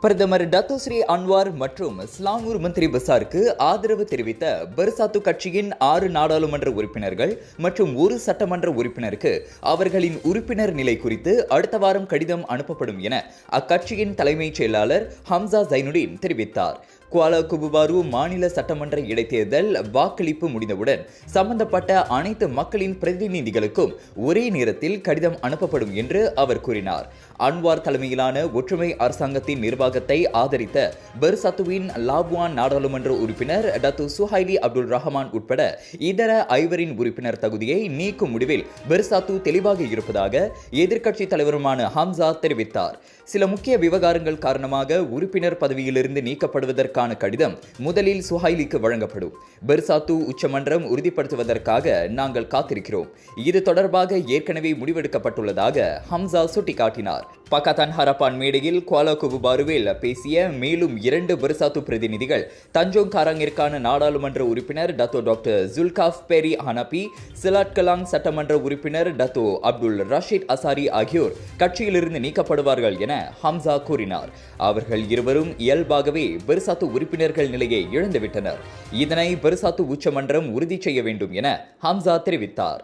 பிரதமர் Datuk Seri Anwar மற்றும் ஸ்லாங்கூர் மந்திரி பசாருக்கு ஆதரவு தெரிவித்த பெர்சாத்து கட்சியின் 6 நாடாளுமன்ற உறுப்பினர்கள் மற்றும் 1 சட்டமன்ற உறுப்பினருக்கு அவர்களின் உறுப்பினர் நிலை குறித்து அடுத்த வாரம் கடிதம் அனுப்பப்படும் என அக்கட்சியின் தலைமைச் செயலாளர் ஹம்சா ஜைனுடீன் தெரிவித்தார். குவாலா குபுபாரு மாநில சட்டமன்ற இடைத்தேர்தல் வாக்களிப்பு முடிந்தவுடன் சம்பந்தப்பட்ட அனைத்து மக்களின் பிரதிநிதிகளுக்கும் ஒரே நேரத்தில் கடிதம் அனுப்பப்படும் என்று அவர் கூறினார். அன்வார் தலைமையிலான ஒற்றுமை அரசாங்கத்தின் நிர்வாகத்தை ஆதரித்த பெர்சாத்துவின் லாபுவான் நாடாளுமன்ற உறுப்பினர் டத்து சுஹைலி அப்துல் ரஹ்மான் உட்பட இதர 5 உறுப்பினர் தகுதியை நீக்கும் முடிவில் பெர்சாத்து தெளிவாக இருப்பதாக எதிர்க்கட்சி தலைவருமான ஹம்சா தெரிவித்தார். சில முக்கிய விவகாரங்கள் காரணமாக உறுப்பினர் பதவியிலிருந்து நீக்கப்படுவதற்கான கடிதம் முதலில் சுஹைலிக்கு வழங்கப்படும். பெர்சாத்து உச்சமன்றம் உறுதிப்படுத்துவதற்காக நாங்கள் காத்திருக்கிறோம். இது தொடர்பாக ஏற்கனவே முடிவெடுக்கப்பட்டுள்ளதாக ஹம்சா சுட்டிக்காட்டினார். பக்கத்தான் ஹரப்பான் மேடையில் குவாலா குபுபாருவில் பேசிய மேலும் 2 பெர்சாத்து பிரதிநிதிகள் தஞ்சோங் காராங்கிற்கான நாடாளுமன்ற உறுப்பினர் டத்தோ டாக்டர் ஜுல்காஃப் பெரி ஹனபி, சிலாட்கலாங் சட்டமன்ற உறுப்பினர் டத்தோ அப்துல் ரஷீத் அசாரி ஆகியோர் கட்சியிலிருந்து நீக்கப்படுவார்கள் என ஹம்சா கூறினார். அவர்கள் இருவரும் இயல்பாகவே பெர்சாத்து உறுப்பினர்கள் நிலையை இழந்துவிட்டனர். இதனை பெர்சாத்து உச்சமன்றம் உறுதி செய்ய வேண்டும் என ஹம்சா தெரிவித்தார்.